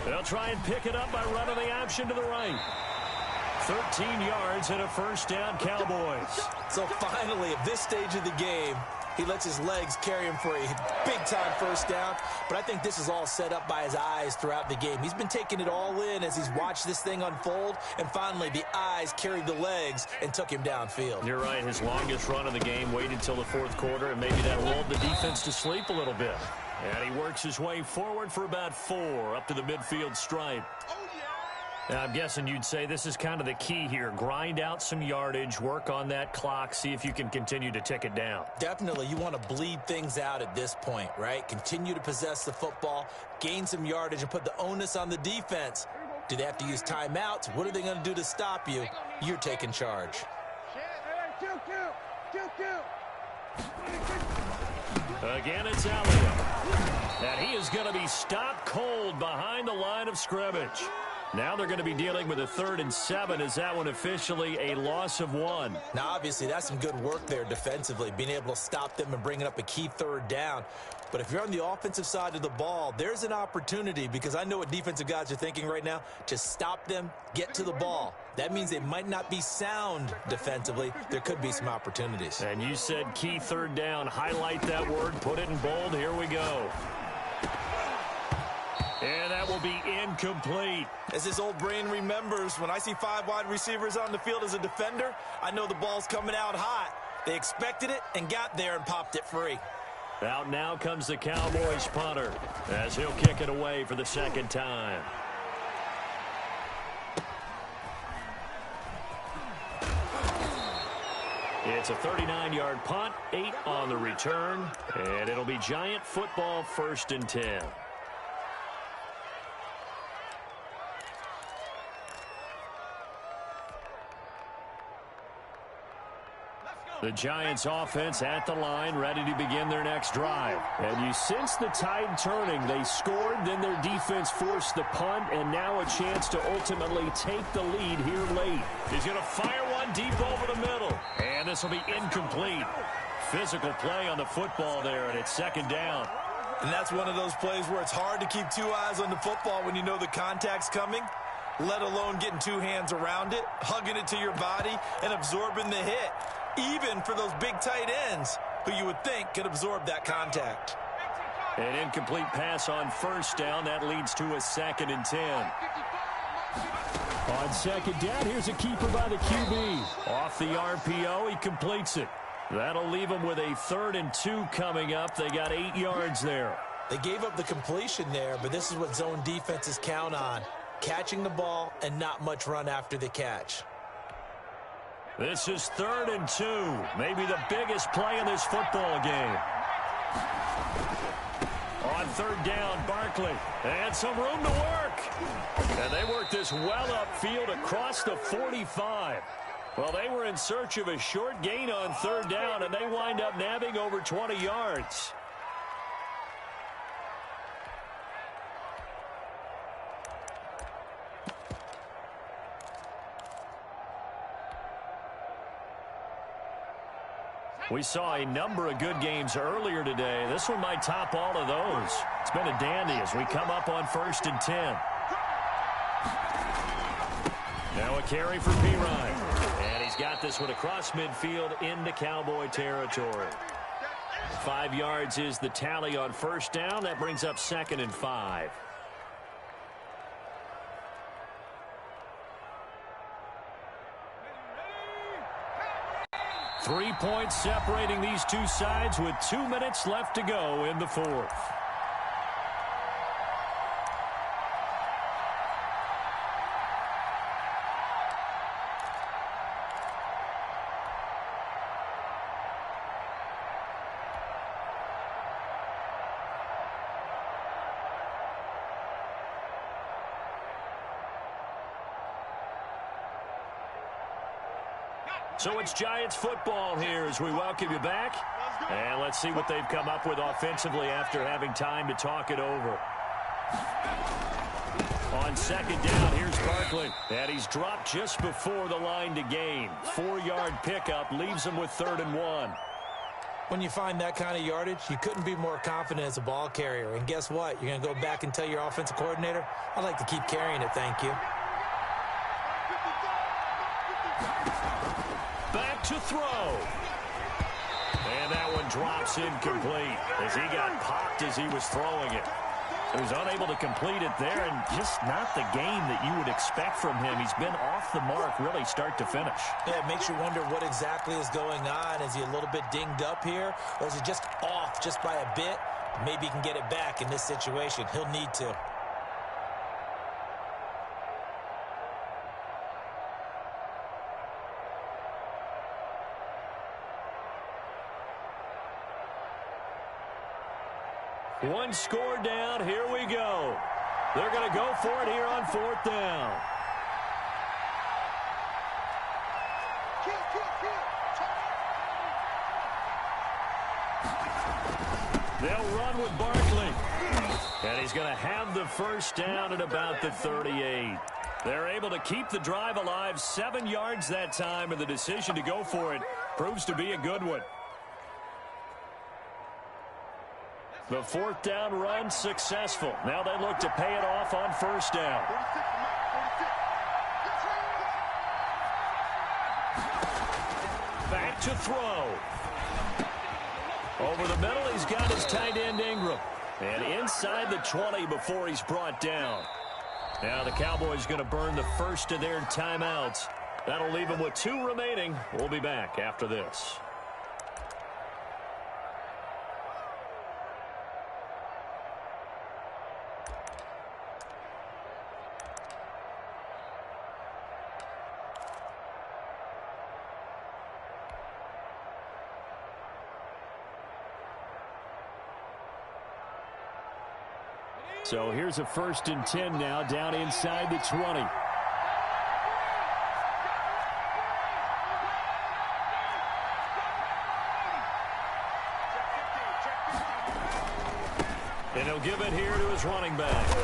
They'll try and pick it up by running the option to the right. 13 yards and a first down, Cowboys. So finally, at this stage of the game, he lets his legs carry him for a big-time first down. But I think this is all set up by his eyes throughout the game. He's been taking it all in as he's watched this thing unfold. And finally, the eyes carried the legs and took him downfield. You're right. His longest run of the game waited till the fourth quarter, and maybe that lulled the defense to sleep a little bit. And he works his way forward for about 4 up to the midfield stripe. Now, I'm guessing you'd say this is kind of the key here. Grind out some yardage, work on that clock, see if you can continue to tick it down. Definitely, you want to bleed things out at this point, right? Continue to possess the football, gain some yardage, and put the onus on the defense. Do they have to use timeouts? What are they going to do to stop you? You're taking charge. Again, it's Elliott. And he is going to be stopped cold behind the line of scrimmage. Now they're going to be dealing with a 3rd and 7. Is that one officially a loss of 1? Now, obviously, that's some good work there defensively, being able to stop them and bringing up a key 3rd down. But if you're on the offensive side of the ball, there's an opportunity, because I know what defensive guys are thinking right now, to stop them, get to the ball. That means they might not be sound defensively. There could be some opportunities. And you said key 3rd down. Highlight that word, put it in bold. Here we go. And that will be incomplete. As his old brain remembers, when I see 5 wide receivers on the field as a defender, I know the ball's coming out hot. They expected it and got there and popped it free. Out now comes the Cowboys punter as he'll kick it away for the 2nd time. It's a 39-yard punt, 8 on the return, and it'll be Giant football 1st and 10. The Giants offense at the line, ready to begin their next drive. And you sense the tide turning. They scored, then their defense forced the punt, and now a chance to ultimately take the lead here late. He's going to fire one deep over the middle. And this will be incomplete. Physical play on the football there, and it's 2nd down. And that's one of those plays where it's hard to keep 2 eyes on the football when you know the contact's coming, let alone getting 2 hands around it, hugging it to your body, and absorbing the hit. Even for those big tight ends who you would think could absorb that contact. An incomplete pass on 1st down. That leads to a 2nd and 10. On 2nd down, here's a keeper by the QB. Off the RPO, he completes it. That'll leave him with a 3rd and 2 coming up. They got 8 yards there. They gave up the completion there, but this is what zone defenses count on. Catching the ball and not much run after the catch. This is 3rd and 2. Maybe the biggest play in this football game. On 3rd down, Barkley. And some room to work. And they work this well upfield across the 45. Well, they were in search of a short gain on 3rd down, and they wind up nabbing over 20 yards. We saw a number of good games earlier today. This one might top all of those. It's been a dandy as we come up on 1st and 10. Now a carry for Pirine. And he's got this one across midfield into Cowboy territory. 5 yards is the tally on 1st down. That brings up 2nd and 5. Three points separating these two sides with 2 minutes left to go in the 4th. So it's Giants football here as we welcome you back. And let's see what they've come up with offensively after having time to talk it over. On 2nd down, here's Barkley. And he's dropped just before the line to gain. 4-yard pickup leaves him with 3rd and 1. When you find that kind of yardage, you couldn't be more confident as a ball carrier. And guess what? You're going to go back and tell your offensive coordinator, I'd like to keep carrying it, thank you. Back to throw. And that one drops incomplete as he got popped as he was throwing it. He was unable to complete it there, and just not the game that you would expect from him. He's been off the mark really start to finish. Yeah, it makes you wonder what exactly is going on. Is he a little bit dinged up here, or is he just off just by a bit? Maybe he can get it back in this situation. He'll need to. One score down. Here we go. They're going to go for it here on 4th down. They'll run with Barkley. And he's going to have the first down at about the 38. They're able to keep the drive alive. 7 yards that time, and the decision to go for it proves to be a good one. The 4th down run successful. Now they look to pay it off on 1st down. Back to throw. Over the middle, he's got his tight end Ingram. And inside the 20 before he's brought down. Now the Cowboys going to burn the first of their timeouts. That'll leave them with 2 remaining. We'll be back after this. So here's a 1st and 10 now down inside the 20. And he'll give it here to his running back.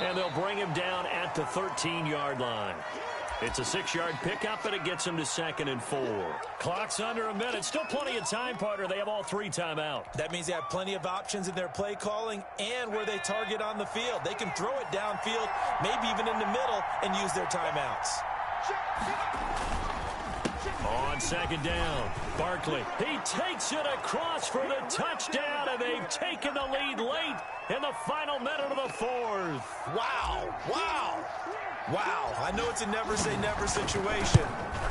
And they'll bring him down at the 13-yard line. It's a 6-yard pickup, and it gets him to 2nd and 4. Clock's under a minute. Still plenty of time, partner. They have all 3 timeouts. That means they have plenty of options in their play calling and where they target on the field. They can throw it downfield, maybe even in the middle, and use their timeouts. On 2nd down, Barkley. He takes it across for the touchdown, and they've taken the lead late in the final minute of the 4th. Wow, wow. Wow, I know it's a never-say-never situation,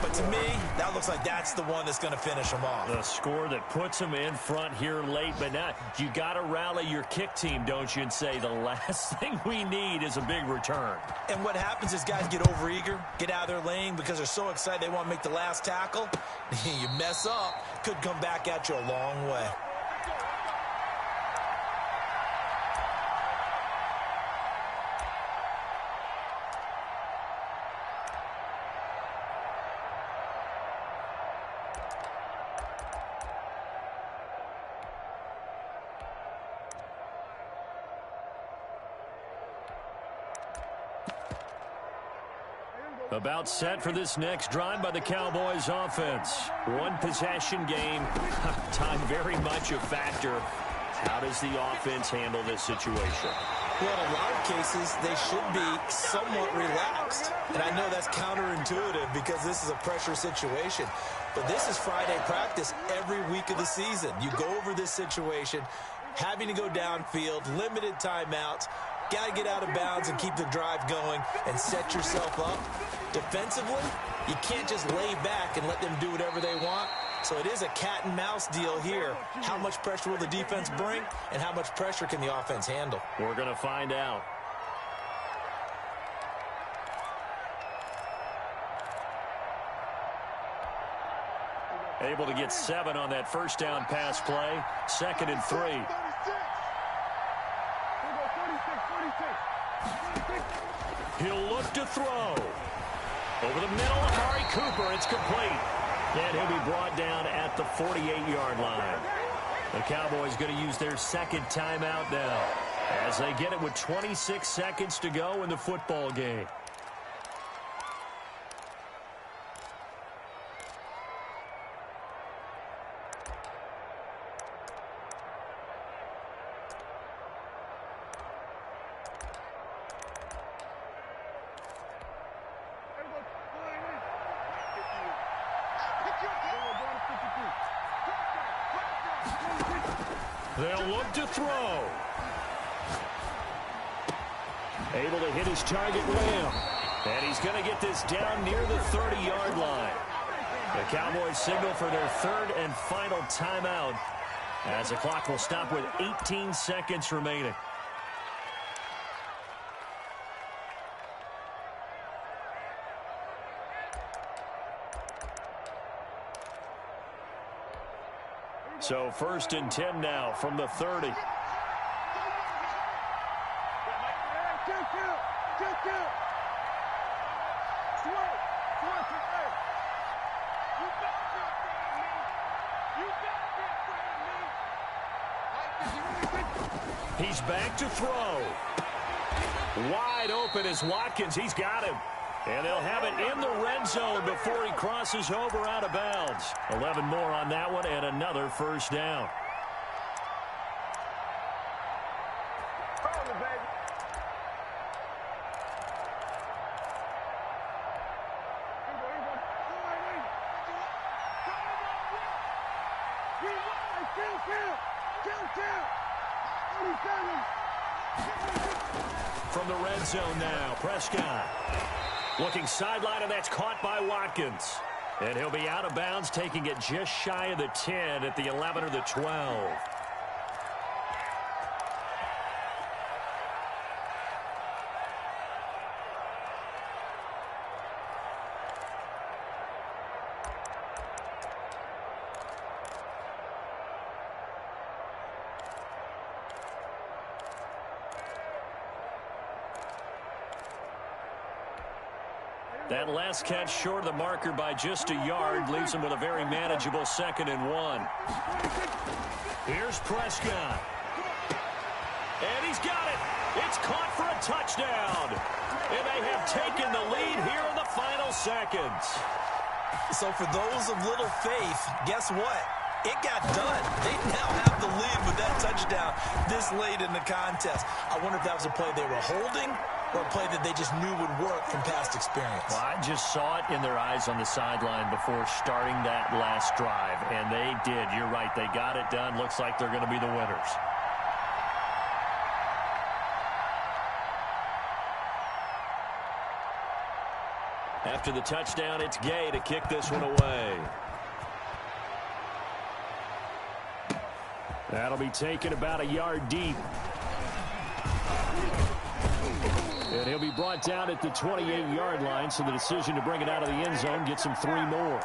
but to me, that looks like that's the one that's going to finish them off. The score that puts them in front here late, but now you got to rally your kick team, don't you, and say the last thing we need is a big return. And what happens is guys get overeager, get out of their lane because they're so excited they want to make the last tackle. You mess up, could come back at you a long way. About set for this next drive by the Cowboys offense. 1 possession game. Time very much a factor. How does the offense handle this situation? Well, in a lot of cases, they should be somewhat relaxed. And I know that's counterintuitive because this is a pressure situation. But this is Friday practice every week of the season. You go over this situation, having to go downfield, limited timeouts, got to get out of bounds and keep the drive going and set yourself up. Defensively, you can't just lay back and let them do whatever they want. So it is a cat and mouse deal here. How much pressure will the defense bring, and how much pressure can the offense handle? We're going to find out. Able to get 7 on that 1st down pass play. 2nd and 3. He'll look to throw. Over the middle, Amari Cooper. It's complete. And he'll be brought down at the 48-yard line. The Cowboys going to use their 2nd timeout now as they get it with 26 seconds to go in the football game. They'll look to throw. Able to hit his target well. And he's going to get this down near the 30-yard line. The Cowboys signal for their third and final timeout as the clock will stop with 18 seconds remaining. So 1st and 10 now from the 30. He's back to throw. Wide open is Watkins. He's got him. And they'll have it in the red zone before he crosses over out of bounds. 11 more on that one and another first down. From the red zone now, Prescott. Looking sideline, and that's caught by Watkins. And he'll be out of bounds, taking it just shy of the 10 at the 11 or the 12. That last catch short of the marker by just a yard leaves him with a very manageable 2nd and 1. Here's Prescott. And he's got it. It's caught for a touchdown. And they have taken the lead here in the final seconds. So for those of little faith, guess what? It got done. They now have the lead with that touchdown this late in the contest. I wonder if that was a play they were holding or a play that they just knew would work from past experience. Well, I just saw it in their eyes on the sideline before starting that last drive, and they did. You're right. They got it done. Looks like they're going to be the winners. After the touchdown, it's Gay to kick this one away. That'll be taken about a yard deep. And he'll be brought down at the 28-yard line, so the decision to bring it out of the end zone gets him 3 more.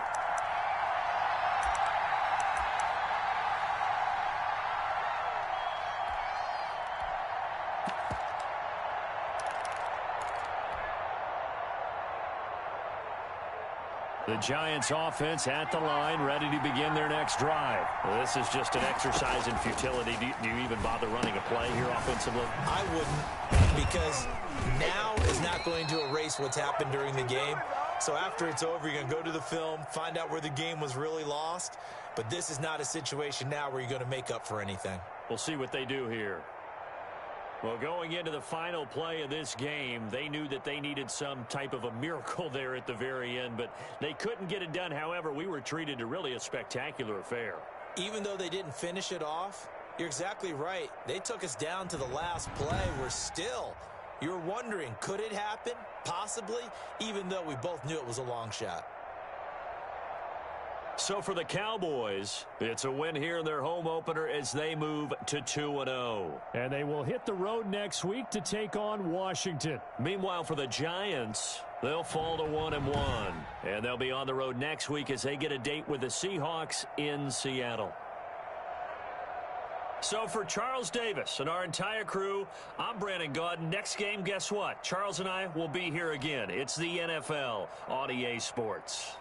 The Giants offense at the line, ready to begin their next drive. Well, this is just an exercise in futility. Do you even bother running a play here offensively? I wouldn't, because now is not going to erase what's happened during the game. So after it's over, you're going to go to the film, find out where the game was really lost. But this is not a situation now where you're going to make up for anything. We'll see what they do here. Well, going into the final play of this game, they knew that they needed some type of a miracle there at the very end, but they couldn't get it done. However, we were treated to really a spectacular affair. Even though they didn't finish it off, you're exactly right. They took us down to the last play. We're still, you're wondering, could it happen? Possibly, even though we both knew it was a long shot. So for the Cowboys, it's a win here in their home opener as they move to 2-0. And they will hit the road next week to take on Washington. Meanwhile, for the Giants, they'll fall to 1-1. And they'll be on the road next week as they get a date with the Seahawks in Seattle. So for Charles Davis and our entire crew, I'm Brandon Gaudin. Next game, guess what? Charles and I will be here again. It's the NFL on EA Sports.